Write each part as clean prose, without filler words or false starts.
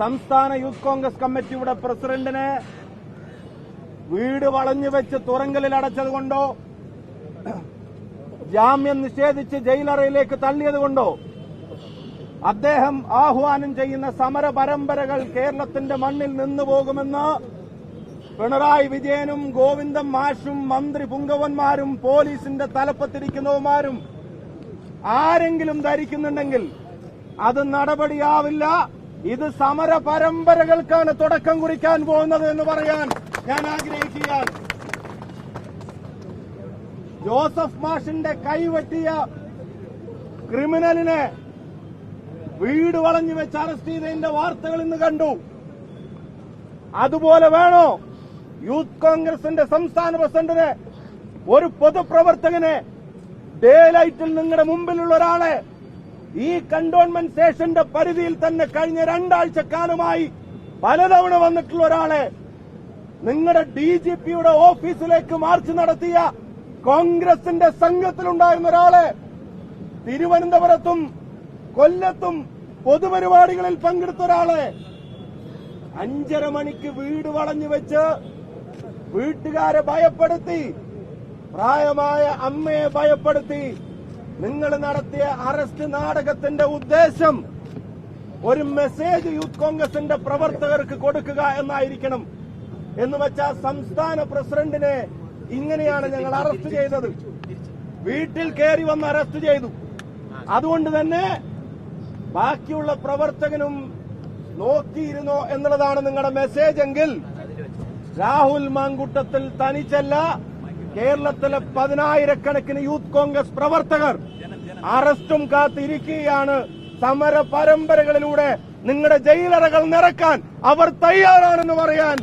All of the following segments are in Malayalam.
സംസ്ഥാന യൂത്ത് കോൺഗ്രസ് കമ്മിറ്റിയുടെ പ്രസിഡന്റിനെ വീട് വളഞ്ഞുവെച്ച് തുറങ്കലിൽ അടച്ചതുകൊണ്ടോ ജാമ്യം നിഷേധിച്ച് ജയിലറയിലേക്ക് തള്ളിയതുകൊണ്ടോ അദ്ദേഹം ആഹ്വാനം ചെയ്യുന്ന സമര പരമ്പരകൾ കേരളത്തിന്റെ മണ്ണിൽ നിന്നുപോകുമെന്ന് പിണറായി വിജയനും ഗോവിന്ദൻ മാഷും മന്ത്രി പുങ്കവന്മാരും പോലീസിന്റെ തലപ്പത്തിരിക്കുന്നവന്മാരും ആരെങ്കിലും ധരിക്കുന്നുണ്ടെങ്കിൽ അത് നടപടിയാവില്ല. ഇത് സമര പരമ്പരകൾക്കാണ് തുടക്കം കുറിക്കാൻ പോകുന്നത് എന്ന് പറയാൻ ഞാൻ ആഗ്രഹിക്കുകയാണ്. ജോസഫ് മാഷിന്റെ കൈവെട്ടിയ ക്രിമിനലിനെ വീട് വളഞ്ഞു വെച്ച് അറസ്റ്റ് ചെയ്തതിന്റെ വാർത്തകൾ ഇന്ന് കണ്ടു. അതുപോലെ വേണോ യൂത്ത് കോൺഗ്രസിന്റെ സംസ്ഥാന പ്രസിഡന്റിനെ, ഒരു പൊതുപ്രവർത്തകനെ, ഡേ ലൈറ്റിൽ നിങ്ങളുടെ മുമ്പിലുള്ള ഒരാളെ, ഈ കന്റോൺമെന്റ് സ്റ്റേഷന്റെ പരിധിയിൽ തന്നെ കഴിഞ്ഞ 2 ആഴ്ചക്കാലമായി പലതവണ വന്നിട്ടുള്ള ഒരാളെ, നിങ്ങളുടെ ഡിജിപിയുടെ ഓഫീസിലേക്ക് മാർച്ച് നടത്തിയ കോൺഗ്രസിന്റെ സംഘത്തിലുണ്ടായിരുന്ന ഒരാളെ, തിരുവനന്തപുരത്തും കൊല്ലത്തും പൊതുപരിപാടികളിൽ പങ്കെടുത്ത ഒരാളെ 5:30 മണിക്ക് വീട് വളഞ്ഞു വെച്ച് വീട്ടുകാരെ ഭയപ്പെടുത്തി, പ്രായമായ അമ്മയെ ഭയപ്പെടുത്തി നിങ്ങൾ നടത്തിയ അറസ്റ്റ് നാടകത്തിന്റെ ഉദ്ദേശം ഒരു മെസ്സേജ് യൂത്ത് കോൺഗ്രസിന്റെ പ്രവർത്തകർക്ക് കൊടുക്കുക എന്നായിരിക്കണം. എന്ന് വെച്ചാൽ സംസ്ഥാന പ്രസിഡന്റിനെ ഇങ്ങനെയാണ് ഞങ്ങൾ അറസ്റ്റ് ചെയ്തത്, വീട്ടിൽ കയറി വന്ന് അറസ്റ്റ് ചെയ്തു. അതുകൊണ്ട് തന്നെ ബാക്കിയുള്ള പ്രവർത്തകനും നോക്കിയിരുന്നോ എന്നുള്ളതാണ് നിങ്ങളുടെ മെസ്സേജ് എങ്കിൽ രാഹുൽ മാങ്കൂട്ടത്തിൽ തനിച്ചല്ല, കേരളത്തിലെ 10,000-കണക്കിന് യൂത്ത് കോൺഗ്രസ് പ്രവർത്തകർ അറസ്റ്റും കാത്തിരിക്കുകയാണ്. സമര പരമ്പരകളിലൂടെ നിങ്ങളുടെ ജയിലറകൾ നിറക്കാൻ അവർ തയ്യാറാണെന്ന് പറയാൻ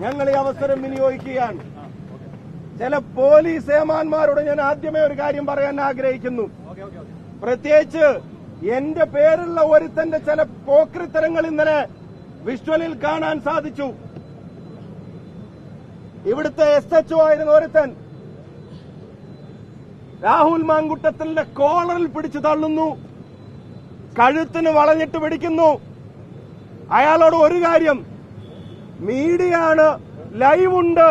ഞങ്ങൾ ഈ അവസരം വിനിയോഗിക്കുകയാണ്. ചില പോലീസ് ഏമാന്മാരോട് ഞാൻ ആദ്യമേ ഒരു കാര്യം പറയാൻ ആഗ്രഹിക്കുന്നു. പ്രത്യേകിച്ച് എന്റെ പേരുള്ള ഒരുത്തന്റെ ചില പോക്രിത്തരങ്ങൾ ഇന്നലെ വിഷ്വലിൽ കാണാൻ സാധിച്ചു. ഇവിടുത്തെ SHO ആയിരുന്ന ഒരുത്തൻ രാഹുൽ മാങ്കുട്ടത്തിന്റെ കോളറിൽ പിടിച്ചു തള്ളുന്നു, കഴുത്തിന് വളഞ്ഞിട്ട് പിടിക്കുന്നു. അയാളോട് ഒരു കാര്യം, മീഡിയയാണ്, ലൈവുണ്ട്,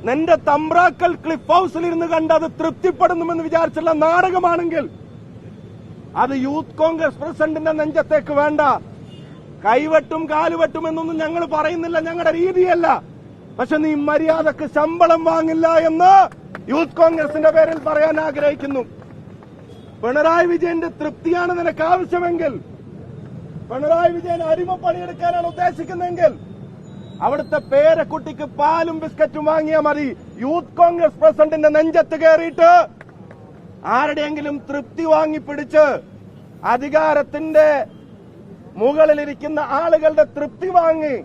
നിന്റെ തമ്പ്രാക്കൽ ക്ലിഫ് ഹൌസിൽ ഇരുന്ന് കണ്ട് അത് തൃപ്തിപ്പെടുന്നുമെന്ന് വിചാരിച്ചുള്ള നാടകമാണെങ്കിൽ അത് യൂത്ത് കോൺഗ്രസ് പ്രസിഡന്റിന്റെ നെഞ്ചത്തേക്ക് വേണ്ട. കൈവെട്ടും കാലുവെട്ടും എന്നൊന്നും ഞങ്ങൾ പറയുന്നില്ല, ഞങ്ങളുടെ രീതിയല്ല. പക്ഷെ നീ മര്യാദക്ക് ശമ്പളം വാങ്ങില്ല എന്ന് യൂത്ത് കോൺഗ്രസിന്റെ പേരിൽ പറയാൻ ആഗ്രഹിക്കുന്നു. പിണറായി വിജയന്റെ തൃപ്തിയാണ് നിനക്ക് ആവശ്യമെങ്കിൽ, പിണറായി വിജയൻ അടിമപ്പണിയെടുക്കാനാണ് ഉദ്ദേശിക്കുന്നതെങ്കിൽ അവിടുത്തെ പേരക്കുട്ടിക്ക് പാലും ബിസ്ക്കറ്റും വാങ്ങിയാൽ മതി. യൂത്ത് കോൺഗ്രസ് പ്രസിഡന്റിന്റെ നെഞ്ചത്ത് കയറിയിട്ട് ആരുടെയെങ്കിലും തൃപ്തി വാങ്ങിപ്പിടിച്ച് അധികാരത്തിന്റെ മുകളിലിരിക്കുന്ന ആളുകളുടെ തൃപ്തി വാങ്ങി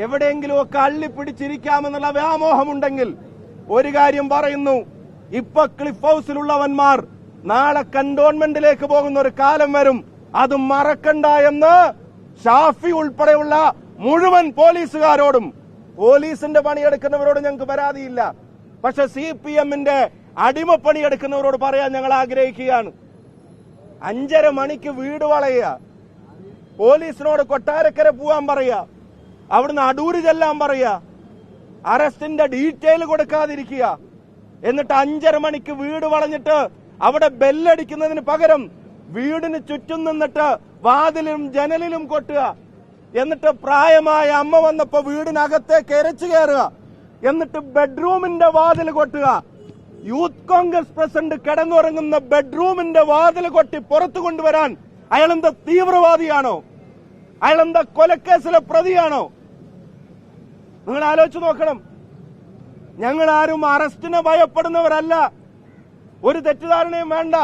എവിടെയെങ്കിലുമൊക്കെ അള്ളിപ്പിടിച്ചിരിക്കാമെന്നുള്ള വ്യാമോഹമുണ്ടെങ്കിൽ ഒരു കാര്യം പറയുന്നു, ഇപ്പൊ ക്ലിഫ് ഹൌസിലുള്ളവന്മാർ നാളെ കന്റോൺമെന്റിലേക്ക് പോകുന്ന ഒരു കാലം വരും. അത് മറക്കണ്ട എന്ന് ഷാഫി ഉൾപ്പെടെയുള്ള മുഴുവൻ പോലീസുകാരോടും, പോലീസിന്റെ പണിയെടുക്കുന്നവരോട് ഞങ്ങൾക്ക് പരാതിയില്ല, പക്ഷെ CPMന്റെ അടിമപ്പണിയെടുക്കുന്നവരോട് പറയാൻ ഞങ്ങൾ ആഗ്രഹിക്കുകയാണ്. 5:30 മണിക്ക് വീട് വളയുക, പോലീസിനോട് കൊട്ടാരക്കര പോവാൻ പറയുക, അവിടുന്ന് അടൂര് ചെല്ലാൻ പറയുക, അറസ്റ്റിന്റെ ഡീറ്റെയിൽ കൊടുക്കാതിരിക്കുക, എന്നിട്ട് 5:30 മണിക്ക് വീട് വളഞ്ഞിട്ട് അവിടെ ബെല്ലടിക്കുന്നതിന് പകരം വീടിന് ചുറ്റും നിന്നിട്ട് വാതിലും ജനലിലും കൊട്ടുക, എന്നിട്ട് പ്രായമായ അമ്മ വന്നപ്പോ വീടിനകത്തേക്ക് എരച്ചു കയറുക, എന്നിട്ട് ബെഡ്റൂമിന്റെ വാതിൽ കൊട്ടുക. യൂത്ത് കോൺഗ്രസ് പ്രസിഡന്റ് കിടന്നുറങ്ങുന്ന ബെഡ്റൂമിന്റെ വാതിൽ കൊട്ടി പുറത്തു കൊണ്ടുവരാൻ അയാളെന്താ തീവ്രവാദിയാണോ? അയാളെന്താ കൊലക്കേസിലെ പ്രതിയാണോ? നിങ്ങൾ ആലോചിച്ച് നോക്കണം. ഞങ്ങൾ ആരും അറസ്റ്റിനെ ഭയപ്പെടുന്നവരല്ല, ഒരു തെറ്റിദ്ധാരണയും വേണ്ട.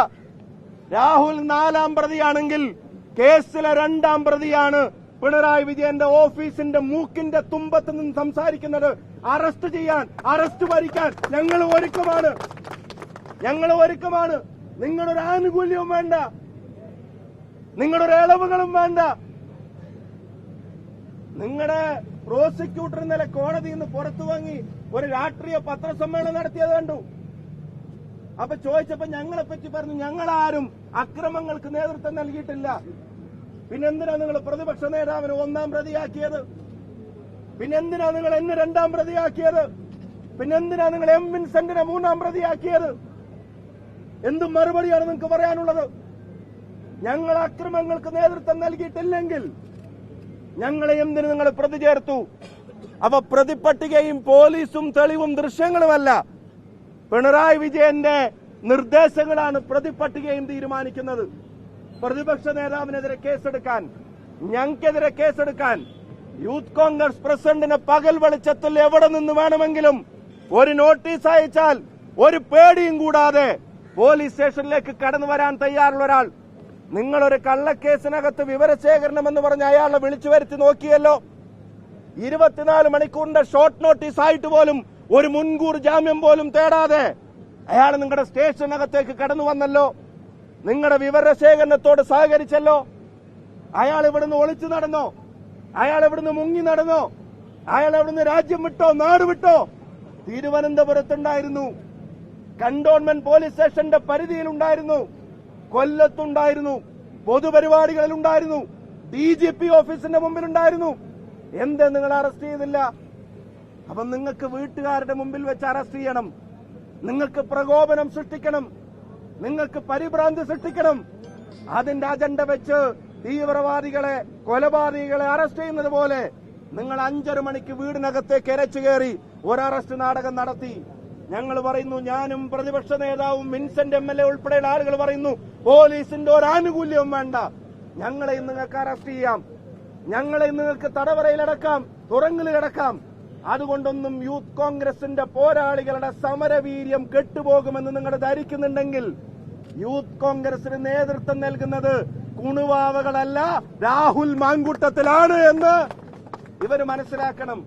രാഹുൽ 4ാം പ്രതിയാണെങ്കിൽ കേസിലെ 2ാം പ്രതിയാണ്. പിണറായി വിജയന്റെ ഓഫീസിന്റെ മൂക്കിന്റെ തുമ്പത്ത് നിന്ന് സംസാരിക്കുന്നത് അറസ്റ്റ് ചെയ്യാൻ, അറസ്റ്റ് ഭരിക്കാൻ ഞങ്ങൾ ഒരുക്കമാണ്. നിങ്ങളൊരു ആനുകൂല്യവും വേണ്ട, നിങ്ങളൊരു ഇളവുകളും വേണ്ട. നിങ്ങളുടെ പ്രോസിക്യൂട്ടർ ഇന്നലെ കോടതിയിൽ നിന്ന് പുറത്തു വാങ്ങി ഒരു രാഷ്ട്രീയ പത്രസമ്മേളനം നടത്തിയത് കണ്ടു. അപ്പൊ ചോദിച്ചപ്പോ ഞങ്ങളെപ്പറ്റി പറഞ്ഞു, ഞങ്ങളാരും അക്രമങ്ങൾക്ക് നേതൃത്വം നൽകിയിട്ടില്ല. പിന്നെന്തിനാ നിങ്ങൾ പ്രതിപക്ഷ നേതാവിനെ 1-ാം പ്രതിയാക്കിയത്? പിന്നെന്തിനാ നിങ്ങൾ എന്നെ 2-ാം പ്രതിയാക്കിയത്? പിന്നെന്തിനാ നിങ്ങൾ എം വിൻസെന്റിനെ 3-ാം പ്രതിയാക്കിയത്? എന്തും മറുപടിയാണ് നിങ്ങൾക്ക് പറയാനുള്ളത്? ഞങ്ങൾ അക്രമങ്ങൾക്ക് നേതൃത്വം നൽകിയിട്ടില്ലെങ്കിൽ ഞങ്ങളെ എന്തിന് നിങ്ങൾ പ്രതി ചേർത്തു? അവ പ്രതിപട്ടികയും പോലീസും തെളിവും ദൃശ്യങ്ങളുമല്ല, പിണറായി വിജയന്റെ നിർദ്ദേശങ്ങളാണ് പ്രതിപട്ടികയും തീരുമാനിക്കുന്നത്. പ്രതിപക്ഷ നേതാവിനെതിരെ കേസെടുക്കാൻ, ഞങ്ങൾക്കെതിരെ കേസെടുക്കാൻ യൂത്ത് കോൺഗ്രസ് പ്രസിഡന്റിനെ പകൽ വെളിച്ചത്തിൽ എവിടെ നിന്ന് വേണമെങ്കിലും ഒരു നോട്ടീസ് അയച്ചാൽ ഒരു പേടിയും കൂടാതെ പോലീസ് സ്റ്റേഷനിലേക്ക് കടന്നു വരാൻ തയ്യാറുള്ള ഒരാൾ. നിങ്ങളൊരു കള്ളക്കേസിനകത്ത് വിവരശേഖരണം എന്ന് പറഞ്ഞ് അയാളെ വിളിച്ചു വരുത്തി നോക്കിയല്ലോ. 24 മണിക്കൂറിന്റെ ഷോർട്ട് നോട്ടീസ് ആയിട്ട് പോലും ഒരു മുൻകൂർ ജാമ്യം പോലും തേടാതെ അയാൾ നിങ്ങളുടെ സ്റ്റേഷനകത്തേക്ക് കടന്നു വന്നല്ലോ. നിങ്ങളുടെ വിവരശേഖരണത്തോട് സഹകരിച്ചല്ലോ. അയാൾ ഇവിടുന്ന് ഒളിച്ചു നടന്നോ? അയാൾ ഇവിടുന്ന് മുങ്ങി നടന്നോ? അയാൾ ഇവിടുന്ന് രാജ്യം വിട്ടോ, നാട് വിട്ടോ? തിരുവനന്തപുരത്തുണ്ടായിരുന്നു, കന്റോൺമെന്റ് പോലീസ് സ്റ്റേഷന്റെ പരിധിയിലുണ്ടായിരുന്നു, കൊല്ലത്തുണ്ടായിരുന്നു, പൊതുപരിപാടികളിലുണ്ടായിരുന്നു, DGP ഓഫീസിന്റെ മുമ്പിലുണ്ടായിരുന്നു. എന്ത് നിങ്ങൾ അറസ്റ്റ് ചെയ്തില്ല? അപ്പൊ നിങ്ങൾക്ക് വീട്ടുകാരുടെ മുമ്പിൽ വെച്ച് അറസ്റ്റ് ചെയ്യണം, നിങ്ങൾക്ക് പ്രകോപനം സൃഷ്ടിക്കണം, നിങ്ങൾക്ക് പരിഭ്രാന്തി സൃഷ്ടിക്കണം. അതിന്റെ അജണ്ട വെച്ച് തീവ്രവാദികളെ, കൊലപാതകികളെ അറസ്റ്റ് ചെയ്യുന്നത് പോലെ നിങ്ങൾ 5:30 മണിക്ക് വീടിനകത്തേക്ക് എരച്ചു കയറി ഒരു അറസ്റ്റ് നാടകം നടത്തി. ഞങ്ങൾ പറയുന്നു, ഞാനും പ്രതിപക്ഷ നേതാവും വിൻസെന്റ് MLA ഉൾപ്പെടെയുള്ള ആളുകൾ പറയുന്നു, പോലീസിന്റെ ഒരു ആനുകൂല്യവും വേണ്ട, ഞങ്ങളെ നിങ്ങൾക്ക് അറസ്റ്റ് ചെയ്യാം, ഞങ്ങളെ നിങ്ങൾക്ക് തടവറയിലടക്കാം, തുറങ്കലിലടക്കാം. അതുകൊണ്ടൊന്നും യൂത്ത് കോൺഗ്രസിന്റെ പോരാളികളുടെ സമരവീര്യം കെട്ടുപോകുമെന്ന് നിങ്ങൾ ധരിക്കുന്നുണ്ടെങ്കിൽ യൂത്ത് കോൺഗ്രസിന് നേതൃത്വം നൽകുന്നത് കുണുവാവകളല്ല, രാഹുൽ മാങ്കൂട്ടത്തിലാണ് എന്ന് ഇവര് മനസ്സിലാക്കണം.